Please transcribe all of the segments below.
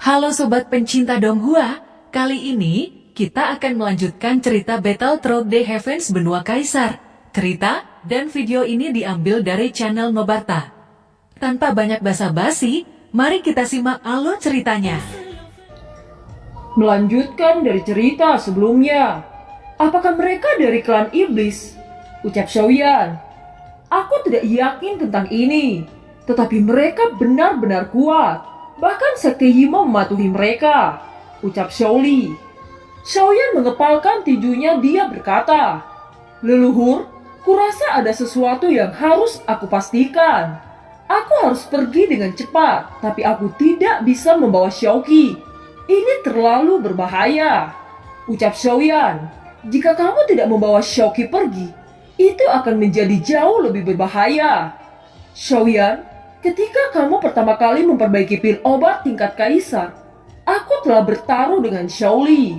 Halo Sobat pencinta Donghua, kali ini kita akan melanjutkan cerita Battle Through the Heavens Benua Kaisar. Cerita dan video ini diambil dari channel Nobarta. Tanpa banyak basa-basi, mari kita simak alur ceritanya. Melanjutkan dari cerita sebelumnya. Apakah mereka dari klan iblis? Ucap Xiaoyan. Aku tidak yakin tentang ini, tetapi mereka benar-benar kuat. Bahkan Sekte Hima mematuhi mereka, ucap Xiaoli. Xiaoyan mengepalkan tinjunya, dia berkata, Leluhur, kurasa ada sesuatu yang harus aku pastikan. Aku harus pergi dengan cepat, tapi aku tidak bisa membawa Xiaoqi. Ini terlalu berbahaya, ucap Xiaoyan. Jika kamu tidak membawa Xiaoqi pergi, itu akan menjadi jauh lebih berbahaya. Xiaoyan, ketika kamu pertama kali memperbaiki pil obat tingkat kaisar, aku telah bertaruh dengan Xiaoli.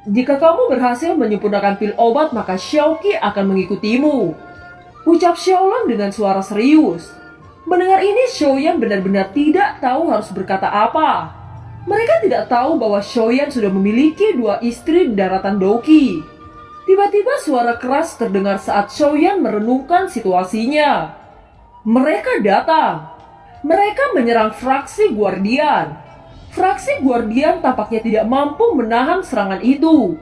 Jika kamu berhasil menyempurnakan pil obat, maka Xiaoqi akan mengikutimu, ucap Xiaolong dengan suara serius. Mendengar ini, Xiaoyan benar-benar tidak tahu harus berkata apa. Mereka tidak tahu bahwa Xiaoyan sudah memiliki 2 istri di daratan Doqi. Tiba-tiba suara keras terdengar saat Xiaoyan merenungkan situasinya. Mereka datang. Mereka menyerang fraksi Guardian. Fraksi Guardian tampaknya tidak mampu menahan serangan itu,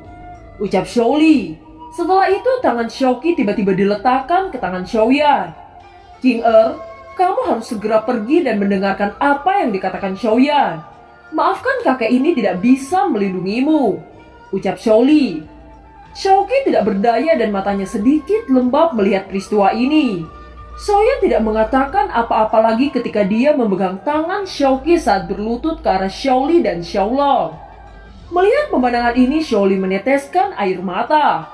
ucap Xiaoli. Setelah itu tangan Xiaoqi tiba-tiba diletakkan ke tangan Xiaoyan. King kamu harus segera pergi dan mendengarkan apa yang dikatakan Xiaoyan. Maafkan kakek ini tidak bisa melindungimu, ucap Xiaoli. Xiaoqi tidak berdaya dan matanya sedikit lembab melihat peristiwa ini. Xiaoyan tidak mengatakan apa-apa lagi ketika dia memegang tangan Xiaoqi saat berlutut ke arah Xiaoli dan Xiaolong. Melihat pemandangan ini, Xiaoli meneteskan air mata.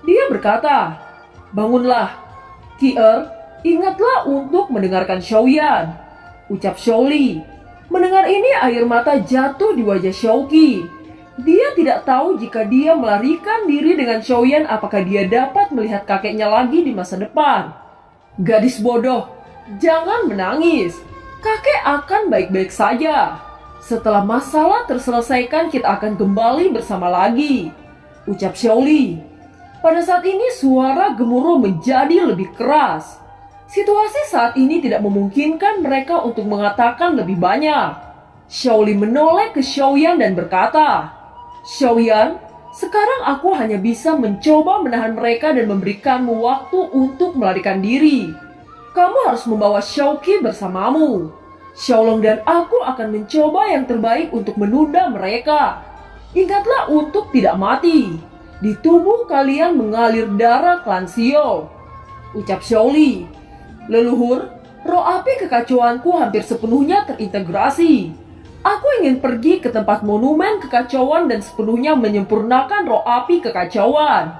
Dia berkata, Bangunlah, Ki-er, ingatlah untuk mendengarkan Xiaoyan, ucap Xiaoli. Mendengar ini, air mata jatuh di wajah Xiaoqi. Dia tidak tahu jika dia melarikan diri dengan Xiaoyan apakah dia dapat melihat kakeknya lagi di masa depan. Gadis bodoh, jangan menangis. Kakek akan baik-baik saja. Setelah masalah terselesaikan, kita akan kembali bersama lagi, ucap Xiaoli. Pada saat ini suara gemuruh menjadi lebih keras. Situasi saat ini tidak memungkinkan mereka untuk mengatakan lebih banyak. Xiaoli menoleh ke Xiaoyan dan berkata, Xiaoyan, sekarang aku hanya bisa mencoba menahan mereka dan memberikanmu waktu untuk melarikan diri. Kamu harus membawa Xiaoqi bersamamu. Xiaolong dan aku akan mencoba yang terbaik untuk menunda mereka. Ingatlah untuk tidak mati. Di tubuh kalian mengalir darah klan Xiao, ucap Xiaoli. Leluhur, roh api kekacauanku hampir sepenuhnya terintegrasi. Aku ingin pergi ke tempat monumen kekacauan dan sepenuhnya menyempurnakan roh api kekacauan.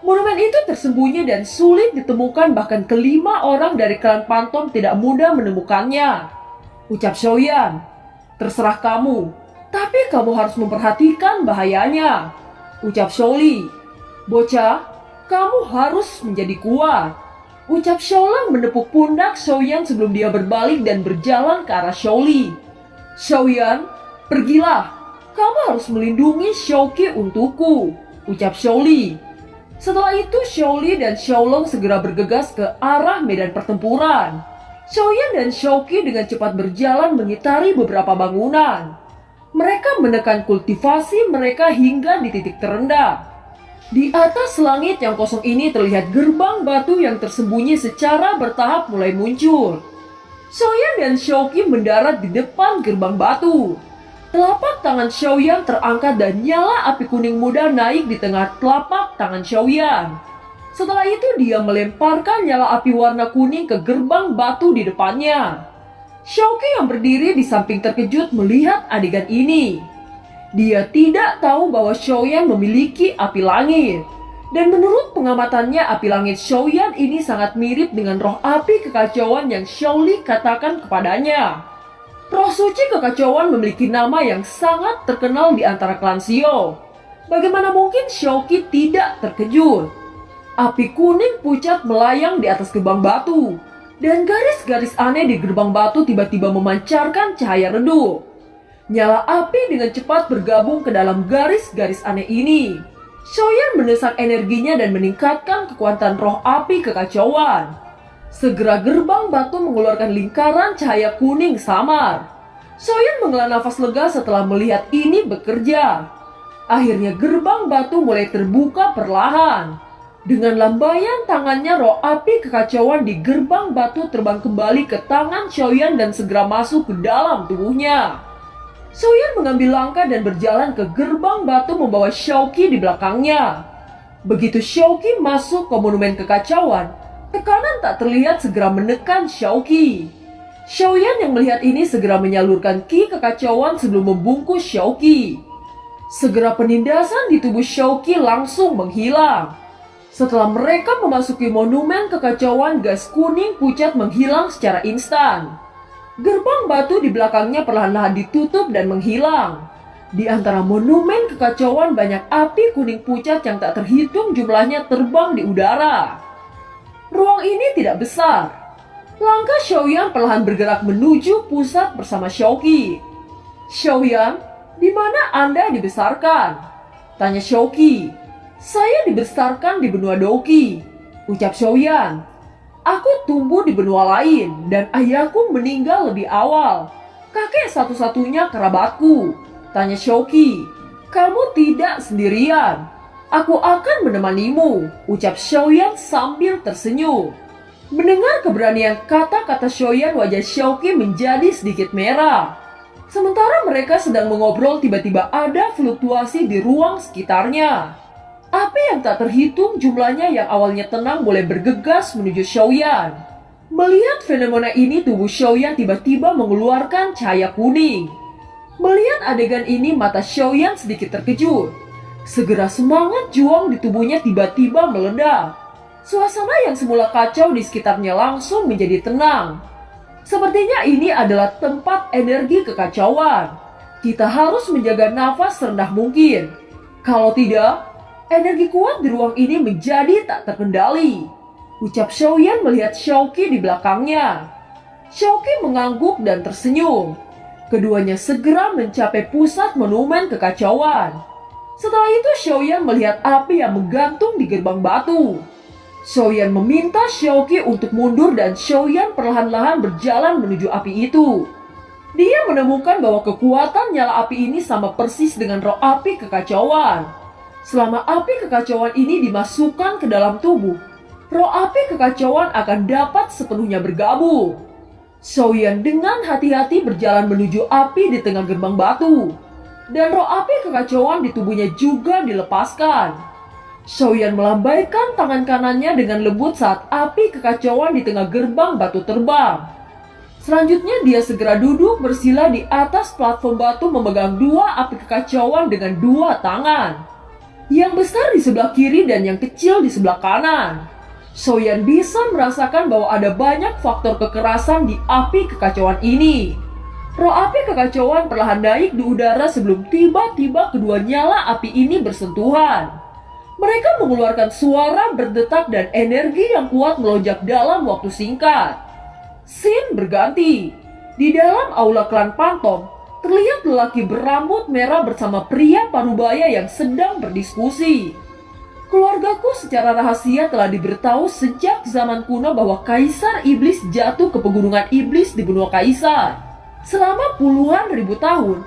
Monumen itu tersembunyi dan sulit ditemukan, bahkan kelima orang dari klan Pantom tidak mudah menemukannya, ucap Xiaoyan. Terserah kamu, tapi kamu harus memperhatikan bahayanya, ucap Xiaoli. Bocah, kamu harus menjadi kuat, ucap Xiaolong menepuk pundak Xiaoyan sebelum dia berbalik dan berjalan ke arah Xiaoli. Xiaoyan, pergilah. Kamu harus melindungi Xiaoqi untukku, ucap Xiaoli. Setelah itu Xiaoli dan Xiaolong segera bergegas ke arah medan pertempuran. Xiaoyan dan Xiaoqi dengan cepat berjalan mengitari beberapa bangunan. Mereka menekan kultivasi mereka hingga di titik terendah. Di atas langit yang kosong ini terlihat gerbang batu yang tersembunyi secara bertahap mulai muncul. Xiaoyan dan Xiaoqi mendarat di depan gerbang batu. Telapak tangan Xiaoyan terangkat dan nyala api kuning muda naik di tengah telapak tangan Xiaoyan. Setelah itu dia melemparkan nyala api warna kuning ke gerbang batu di depannya. Xiaoqi yang berdiri di samping terkejut melihat adegan ini. Dia tidak tahu bahwa Xiaoyan memiliki api langit. Dan menurut pengamatannya, api langit Xiaoyan ini sangat mirip dengan roh api kekacauan yang Xiaoli katakan kepadanya. Roh suci kekacauan memiliki nama yang sangat terkenal di antara klan Xiao. Bagaimana mungkin Xiaoqi tidak terkejut? Api kuning pucat melayang di atas gerbang batu. Dan garis-garis aneh di gerbang batu tiba-tiba memancarkan cahaya redup. Nyala api dengan cepat bergabung ke dalam garis-garis aneh ini. Xiaoyan mendesak energinya dan meningkatkan kekuatan roh api kekacauan. Segera gerbang batu mengeluarkan lingkaran cahaya kuning samar. Xiaoyan menghela nafas lega setelah melihat ini bekerja. Akhirnya gerbang batu mulai terbuka perlahan. Dengan lambaian tangannya, roh api kekacauan di gerbang batu terbang kembali ke tangan Xiaoyan dan segera masuk ke dalam tubuhnya. Xiaoyan mengambil langkah dan berjalan ke gerbang batu membawa Xiaoqi di belakangnya. Begitu Xiaoqi masuk ke monumen kekacauan, tekanan tak terlihat segera menekan Xiaoqi. Xiaoyan yang melihat ini segera menyalurkan ki kekacauan sebelum membungkus Xiaoqi. Segera penindasan di tubuh Xiaoqi langsung menghilang. Setelah mereka memasuki monumen kekacauan, gas kuning pucat menghilang secara instan. Gerbang batu di belakangnya perlahan-lahan ditutup dan menghilang. Di antara monumen kekacauan banyak api kuning pucat yang tak terhitung jumlahnya terbang di udara. Ruang ini tidak besar. Langkah Xiaoyan perlahan bergerak menuju pusat bersama Xiaoqi. "Xiaoyan, di mana Anda dibesarkan?" tanya Xiaoqi. "Saya dibesarkan di benua Douqi," ucap Xiaoyan. "Aku tumbuh di benua lain dan ayahku meninggal lebih awal. Kakek satu-satunya kerabatku," tanya Xiaoqi. "Kamu tidak sendirian. Aku akan menemanimu," ucap Xiaoyan sambil tersenyum. Mendengar keberanian kata-kata Xiaoyan, wajah Xiaoqi menjadi sedikit merah. Sementara mereka sedang mengobrol, tiba-tiba ada fluktuasi di ruang sekitarnya. Api yang tak terhitung jumlahnya yang awalnya tenang mulai bergegas menuju Xiaoyan. Melihat fenomena ini, tubuh Xiaoyan tiba-tiba mengeluarkan cahaya kuning. Melihat adegan ini, mata Xiaoyan sedikit terkejut. Segera semangat juang di tubuhnya tiba-tiba meledak. Suasana yang semula kacau di sekitarnya langsung menjadi tenang. Sepertinya ini adalah tempat energi kekacauan. Kita harus menjaga nafas serendah mungkin. Kalau tidak, energi kuat di ruang ini menjadi tak terkendali, ucap Xiaoyan melihat Xiaoqi di belakangnya. Xiaoqi mengangguk dan tersenyum. Keduanya segera mencapai pusat monumen kekacauan. Setelah itu Xiaoyan melihat api yang menggantung di gerbang batu. Xiaoyan meminta Xiaoqi untuk mundur dan Xiaoyan perlahan-lahan berjalan menuju api itu. Dia menemukan bahwa kekuatan nyala api ini sama persis dengan roh api kekacauan. Selama api kekacauan ini dimasukkan ke dalam tubuh, roh api kekacauan akan dapat sepenuhnya bergabung. Xiaoyan dengan hati-hati berjalan menuju api di tengah gerbang batu. Dan roh api kekacauan di tubuhnya juga dilepaskan. Xiaoyan melambaikan tangan kanannya dengan lembut saat api kekacauan di tengah gerbang batu terbang. Selanjutnya dia segera duduk bersila di atas platform batu memegang dua api kekacauan dengan dua tangan. Yang besar di sebelah kiri dan yang kecil di sebelah kanan. Xiaoyan bisa merasakan bahwa ada banyak faktor kekerasan di api kekacauan ini. Roh api kekacauan perlahan naik di udara sebelum tiba-tiba kedua nyala api ini bersentuhan. Mereka mengeluarkan suara berdetak dan energi yang kuat melonjak dalam waktu singkat. Scene berganti. Di dalam aula klan Pantom, terlihat lelaki berambut merah bersama pria parubaya yang sedang berdiskusi. "Keluargaku secara rahasia telah diberitahu sejak zaman kuno bahwa Kaisar Iblis jatuh ke pegunungan iblis di benua Kaisar. Selama puluhan ribu tahun,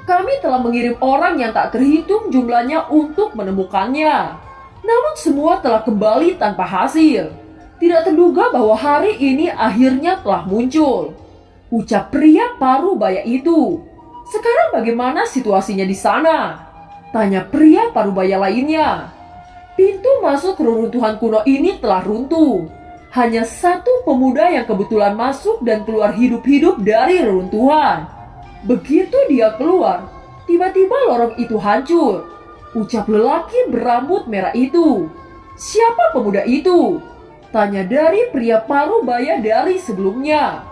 kami telah mengirim orang yang tak terhitung jumlahnya untuk menemukannya. Namun semua telah kembali tanpa hasil. Tidak terduga bahwa hari ini akhirnya telah muncul," ucap pria parubaya itu. "Sekarang bagaimana situasinya di sana?" tanya pria parubaya lainnya. Pintu masuk reruntuhan kuno ini telah runtuh. Hanya satu pemuda yang kebetulan masuk dan keluar hidup-hidup dari reruntuhan. Begitu dia keluar, tiba-tiba lorong itu hancur, ucap lelaki berambut merah itu. "Siapa pemuda itu?" tanya dari pria parubaya dari sebelumnya.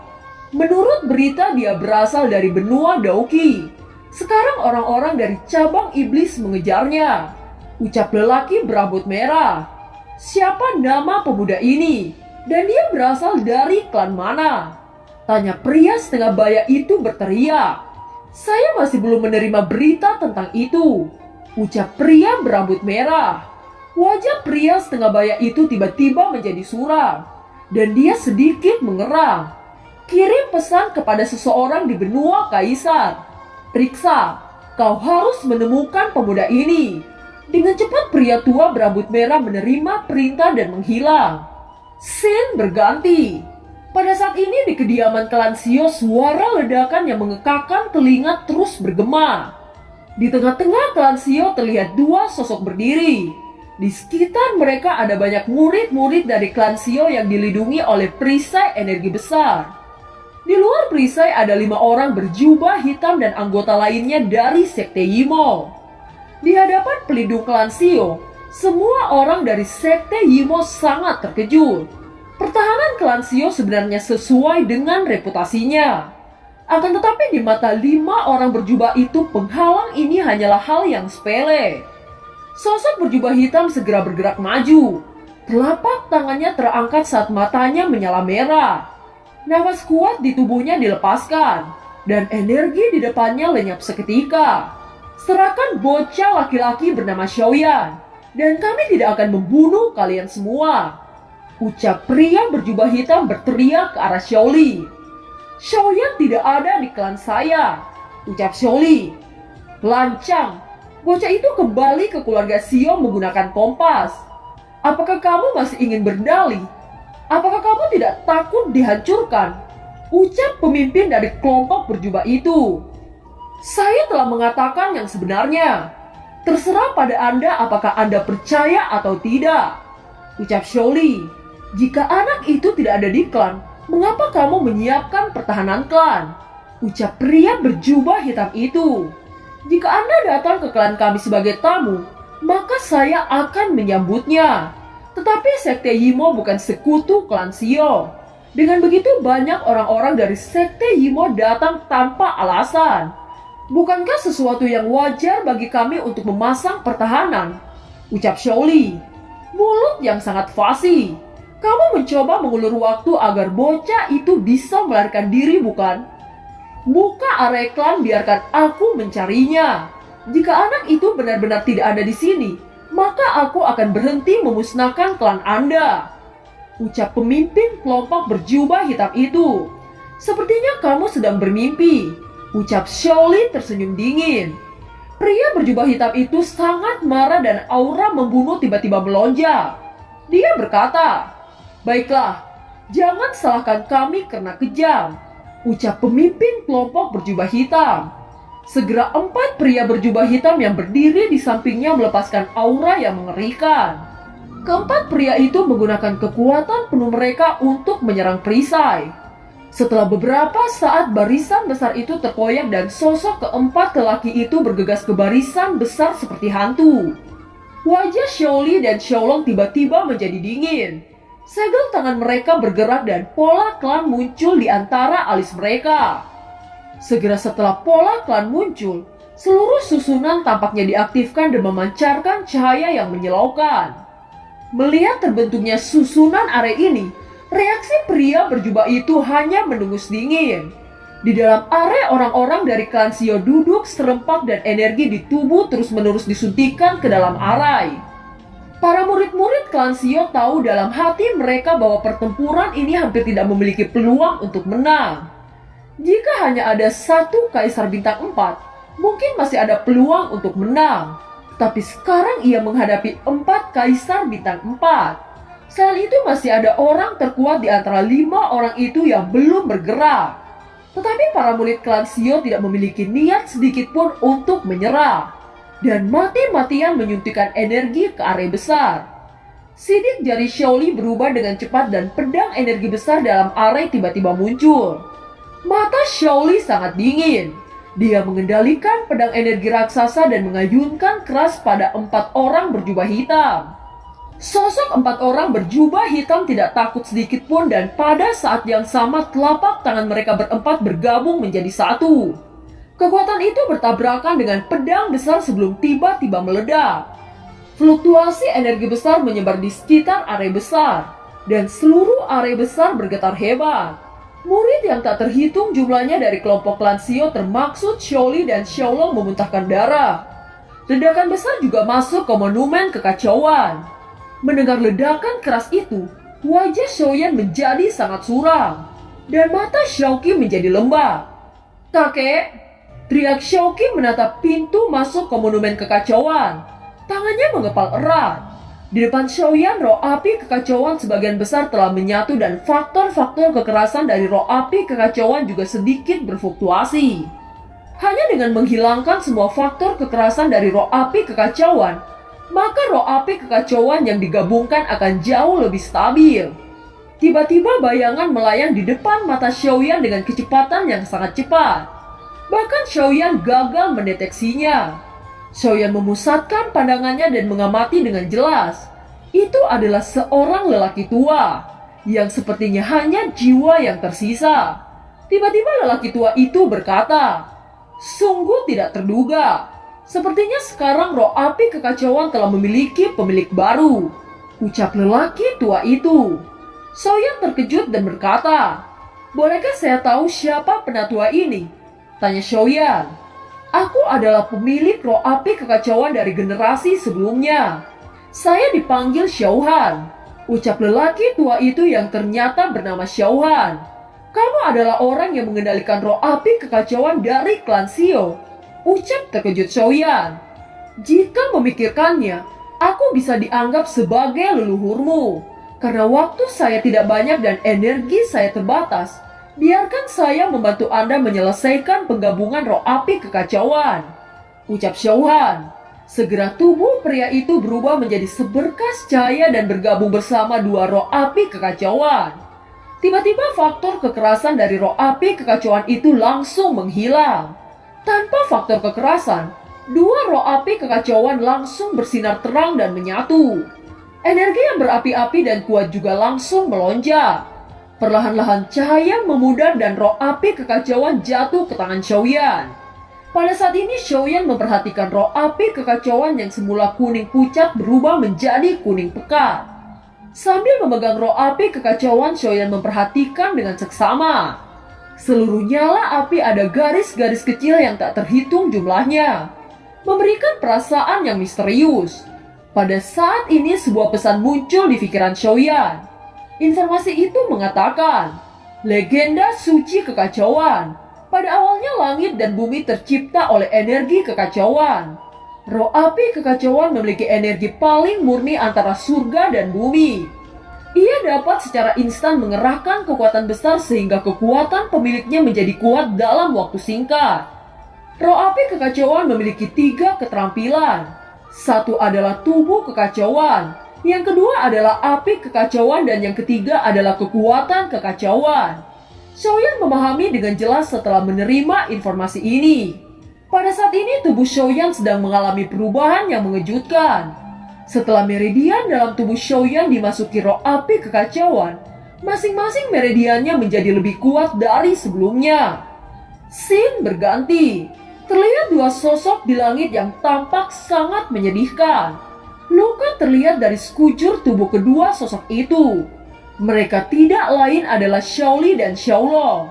Menurut berita dia berasal dari benua Douqi. Sekarang orang-orang dari cabang iblis mengejarnya, ucap lelaki berambut merah. "Siapa nama pemuda ini? Dan dia berasal dari klan mana?" tanya pria setengah baya itu berteriak. Saya masih belum menerima berita tentang itu, ucap pria berambut merah. Wajah pria setengah baya itu tiba-tiba menjadi suram, dan dia sedikit mengerang. Kirim pesan kepada seseorang di benua Kaisar. Periksa, kau harus menemukan pemuda ini. Dengan cepat pria tua berambut merah menerima perintah dan menghilang. Scene berganti. Pada saat ini di kediaman klan Shio, suara ledakan yang mengekakkan telinga terus bergema. Di tengah-tengah klan Shio terlihat dua sosok berdiri. Di sekitar mereka ada banyak murid-murid dari klan Shio yang dilindungi oleh perisai energi besar. Di luar perisai ada 5 orang berjubah hitam dan anggota lainnya dari Sekte Yimo. Di hadapan pelindung klan Shio, semua orang dari Sekte Yimo sangat terkejut. Pertahanan klan Shio sebenarnya sesuai dengan reputasinya. Akan tetapi di mata 5 orang berjubah itu, penghalang ini hanyalah hal yang sepele. Sosok berjubah hitam segera bergerak maju. Telapak tangannya terangkat saat matanya menyala merah. Nafas kuat di tubuhnya dilepaskan, dan energi di depannya lenyap seketika. Serahkan bocah laki-laki bernama Xiaoyan, dan kami tidak akan membunuh kalian semua, ucap pria berjubah hitam berteriak ke arah Xiaoli. Xiaoyan tidak ada di klan saya, ucap Xiaoli. Lancang, bocah itu kembali ke keluarga Shio menggunakan kompas. Apakah kamu masih ingin berdalih? Apakah kamu tidak takut dihancurkan? Ucap pemimpin dari kelompok berjubah itu. Saya telah mengatakan yang sebenarnya. Terserah pada Anda apakah Anda percaya atau tidak, ucap Xiaoli. Jika anak itu tidak ada di klan, mengapa kamu menyiapkan pertahanan klan? Ucap pria berjubah hitam itu. Jika Anda datang ke klan kami sebagai tamu, maka saya akan menyambutnya. Tetapi Sekte Yimo bukan sekutu klan Shio. Dengan begitu banyak orang-orang dari Sekte Yimo datang tanpa alasan. Bukankah sesuatu yang wajar bagi kami untuk memasang pertahanan? Ucap Xiaoli. Mulut yang sangat fasih. Kamu mencoba mengulur waktu agar bocah itu bisa melarikan diri, bukan? Buka area klan, biarkan aku mencarinya. Jika anak itu benar-benar tidak ada di sini, maka aku akan berhenti memusnahkan klan Anda, ucap pemimpin kelompok berjubah hitam itu. Sepertinya kamu sedang bermimpi, ucap Xiaoli tersenyum dingin. Pria berjubah hitam itu sangat marah dan aura membunuh tiba-tiba melonjak. Dia berkata, baiklah, jangan salahkan kami karena kejam, ucap pemimpin kelompok berjubah hitam. Segera 4 pria berjubah hitam yang berdiri di sampingnya melepaskan aura yang mengerikan. Keempat pria itu menggunakan kekuatan penuh mereka untuk menyerang perisai. Setelah beberapa saat barisan besar itu terkoyak dan sosok keempat lelaki itu bergegas ke barisan besar seperti hantu. Wajah Xiaoli dan Xiaolong tiba-tiba menjadi dingin. Segel tangan mereka bergerak dan pola klan muncul di antara alis mereka. Segera setelah pola klan muncul, seluruh susunan tampaknya diaktifkan dan memancarkan cahaya yang menyilaukan. Melihat terbentuknya susunan area ini, reaksi pria berjubah itu hanya mendengus dingin. Di dalam area orang-orang dari klan Shio duduk serempak dan energi di tubuh terus-menerus disuntikan ke dalam area. Para murid-murid klan Shio tahu dalam hati mereka bahwa pertempuran ini hampir tidak memiliki peluang untuk menang. Jika hanya ada 1 kaisar bintang 4, mungkin masih ada peluang untuk menang. Tapi sekarang ia menghadapi 4 kaisar bintang 4. Selain itu masih ada orang terkuat di antara 5 orang itu yang belum bergerak. Tetapi para murid klan Shio tidak memiliki niat sedikit pun untuk menyerah. Dan mati-matian menyuntikkan energi ke area besar. Sidik jari Xiaoli berubah dengan cepat dan pedang energi besar dalam area tiba-tiba muncul. Mata Xiaoli sangat dingin. Dia mengendalikan pedang energi raksasa dan mengayunkan keras pada 4 orang berjubah hitam. Sosok 4 orang berjubah hitam tidak takut sedikit pun dan pada saat yang sama telapak tangan mereka berempat bergabung menjadi satu. Kekuatan itu bertabrakan dengan pedang besar sebelum tiba-tiba meledak. Fluktuasi energi besar menyebar di sekitar area besar dan seluruh area besar bergetar hebat. Murid yang tak terhitung jumlahnya dari kelompok klan Xiao termaksud Xiaoli dan Xiaolong memuntahkan darah. Ledakan besar juga masuk ke monumen kekacauan. Mendengar ledakan keras itu, wajah Xiaoyan menjadi sangat suram, dan mata Xiaoqi menjadi lembab. "Kakek!" teriak Xiaoqi menatap pintu masuk ke monumen kekacauan. Tangannya mengepal erat. Di depan Xiaoyan, roh api kekacauan sebagian besar telah menyatu dan faktor-faktor kekerasan dari roh api kekacauan juga sedikit berfluktuasi. Hanya dengan menghilangkan semua faktor kekerasan dari roh api kekacauan, maka roh api kekacauan yang digabungkan akan jauh lebih stabil. Tiba-tiba bayangan melayang di depan mata Xiaoyan dengan kecepatan yang sangat cepat. Bahkan Xiaoyan gagal mendeteksinya. Xiaoyan memusatkan pandangannya dan mengamati dengan jelas. Itu adalah seorang lelaki tua yang sepertinya hanya jiwa yang tersisa. Tiba-tiba lelaki tua itu berkata, "Sungguh tidak terduga. Sepertinya sekarang roh api kekacauan telah memiliki pemilik baru," ucap lelaki tua itu. Xiaoyan terkejut dan berkata, "Bolehkah saya tahu siapa penatua ini?" tanya Xiaoyan. "Aku adalah pemilik roh api kekacauan dari generasi sebelumnya. Saya dipanggil Xiaohan," ucap lelaki tua itu yang ternyata bernama Xiaohan. "Kamu adalah orang yang mengendalikan roh api kekacauan dari klan Xiao," ucap terkejut Xiaoyan. "Jika memikirkannya, aku bisa dianggap sebagai leluhurmu. Karena waktu saya tidak banyak dan energi saya terbatas, biarkan saya membantu Anda menyelesaikan penggabungan roh api kekacauan," ucap Xiaohan. Segera tubuh pria itu berubah menjadi seberkas cahaya dan bergabung bersama dua roh api kekacauan. Tiba-tiba faktor kekerasan dari roh api kekacauan itu langsung menghilang. Tanpa faktor kekerasan, dua roh api kekacauan langsung bersinar terang dan menyatu. Energi yang berapi-api dan kuat juga langsung melonjak. Perlahan-lahan cahaya memudar dan roh api kekacauan jatuh ke tangan Xiaoyan. Pada saat ini Xiaoyan memperhatikan roh api kekacauan yang semula kuning pucat berubah menjadi kuning pekat. Sambil memegang roh api kekacauan, Xiaoyan memperhatikan dengan seksama. Seluruh nyala api ada garis-garis kecil yang tak terhitung jumlahnya, memberikan perasaan yang misterius. Pada saat ini sebuah pesan muncul di pikiran Xiaoyan. Informasi itu mengatakan, legenda suci kekacauan. Pada awalnya langit dan bumi tercipta oleh energi kekacauan. Roh api kekacauan memiliki energi paling murni antara surga dan bumi. Ia dapat secara instan mengerahkan kekuatan besar sehingga kekuatan pemiliknya menjadi kuat dalam waktu singkat. Roh api kekacauan memiliki 3 keterampilan. Satu adalah tubuh kekacauan, yang kedua adalah api kekacauan, dan yang ketiga adalah kekuatan kekacauan. Xiaoyan memahami dengan jelas setelah menerima informasi ini. Pada saat ini tubuh Xiaoyan sedang mengalami perubahan yang mengejutkan. Setelah meridian dalam tubuh Xiaoyan dimasuki roh api kekacauan, masing-masing meridiannya menjadi lebih kuat dari sebelumnya. Scene berganti. Terlihat dua sosok di langit yang tampak sangat menyedihkan. Luka terlihat dari sekujur tubuh kedua sosok itu. Mereka tidak lain adalah Xiaoli dan Xiaolong.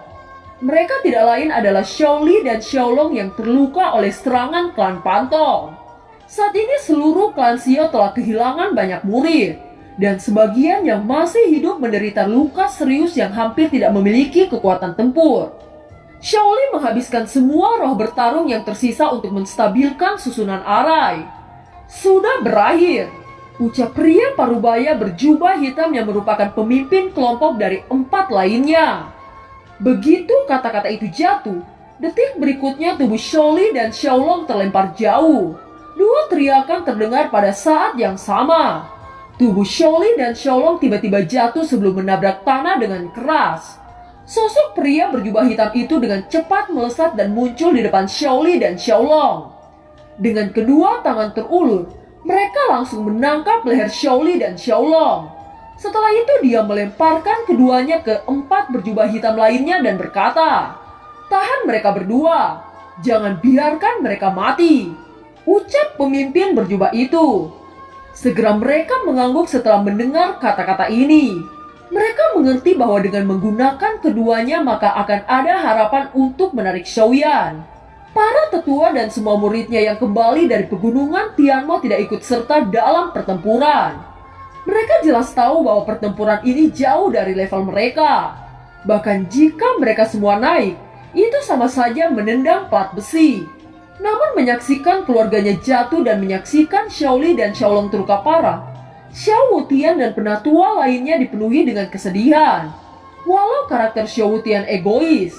Mereka tidak lain adalah Xiaoli dan Xiaolong yang terluka oleh serangan klan Pantong. Saat ini seluruh klan Xiao telah kehilangan banyak murid, dan sebagian yang masih hidup menderita luka serius yang hampir tidak memiliki kekuatan tempur. Xiaoli menghabiskan semua roh bertarung yang tersisa untuk menstabilkan susunan arai. "Sudah berakhir," ucap pria parubaya berjubah hitam yang merupakan pemimpin kelompok dari 4 lainnya. Begitu kata-kata itu jatuh, detik berikutnya tubuh Xiaoli dan Xiaolong terlempar jauh. Dua teriakan terdengar pada saat yang sama. Tubuh Xiaoli dan Xiaolong tiba-tiba jatuh sebelum menabrak tanah dengan keras. Sosok pria berjubah hitam itu dengan cepat melesat dan muncul di depan Xiaoli dan Xiaolong. Dengan kedua tangan terulur, mereka langsung menangkap leher Xiaoli dan Xiaolong. Setelah itu dia melemparkan keduanya ke 4 berjubah hitam lainnya dan berkata, "Tahan mereka berdua, jangan biarkan mereka mati," ucap pemimpin berjubah itu. Segera mereka mengangguk setelah mendengar kata-kata ini. Mereka mengerti bahwa dengan menggunakan keduanya maka akan ada harapan untuk menarik Xiaoyan. Para tetua dan semua muridnya yang kembali dari pegunungan Tianmo tidak ikut serta dalam pertempuran. Mereka jelas tahu bahwa pertempuran ini jauh dari level mereka. Bahkan jika mereka semua naik, itu sama saja menendang plat besi. Namun menyaksikan keluarganya jatuh dan menyaksikan Xiaoli dan Xiaolong terluka parah, Xiao Wutian dan penatua lainnya dipenuhi dengan kesedihan. Walau karakter Xiao Wutian egois,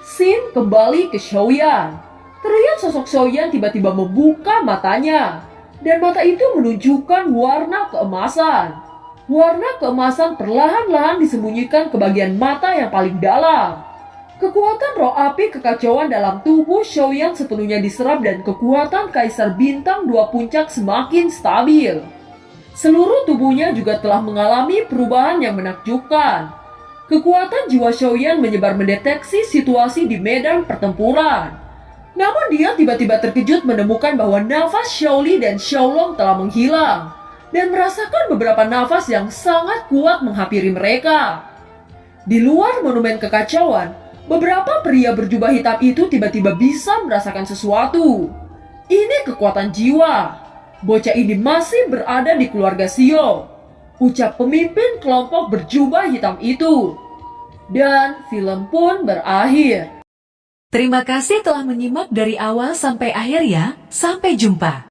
Xin kembali ke Xiaoyan. Terlihat sosok Xiaoyan tiba-tiba membuka matanya, dan mata itu menunjukkan warna keemasan. Warna keemasan perlahan-lahan disembunyikan ke bagian mata yang paling dalam. Kekuatan roh api kekacauan dalam tubuh Xiaoyan sepenuhnya diserap dan kekuatan Kaisar Bintang Dua Puncak semakin stabil. Seluruh tubuhnya juga telah mengalami perubahan yang menakjubkan. Kekuatan jiwa Xiaoyan menyebar mendeteksi situasi di medan pertempuran. Namun dia tiba-tiba terkejut menemukan bahwa nafas Xiaoli dan Xiaolong telah menghilang dan merasakan beberapa nafas yang sangat kuat menghampiri mereka. Di luar monumen kekacauan, beberapa pria berjubah hitam itu tiba-tiba bisa merasakan sesuatu. Ini kekuatan jiwa. Bocah ini masih berada di keluarga Xiao, ucap pemimpin kelompok berjubah hitam itu. Dan film pun berakhir. Terima kasih telah menyimak dari awal sampai akhir ya. Sampai jumpa.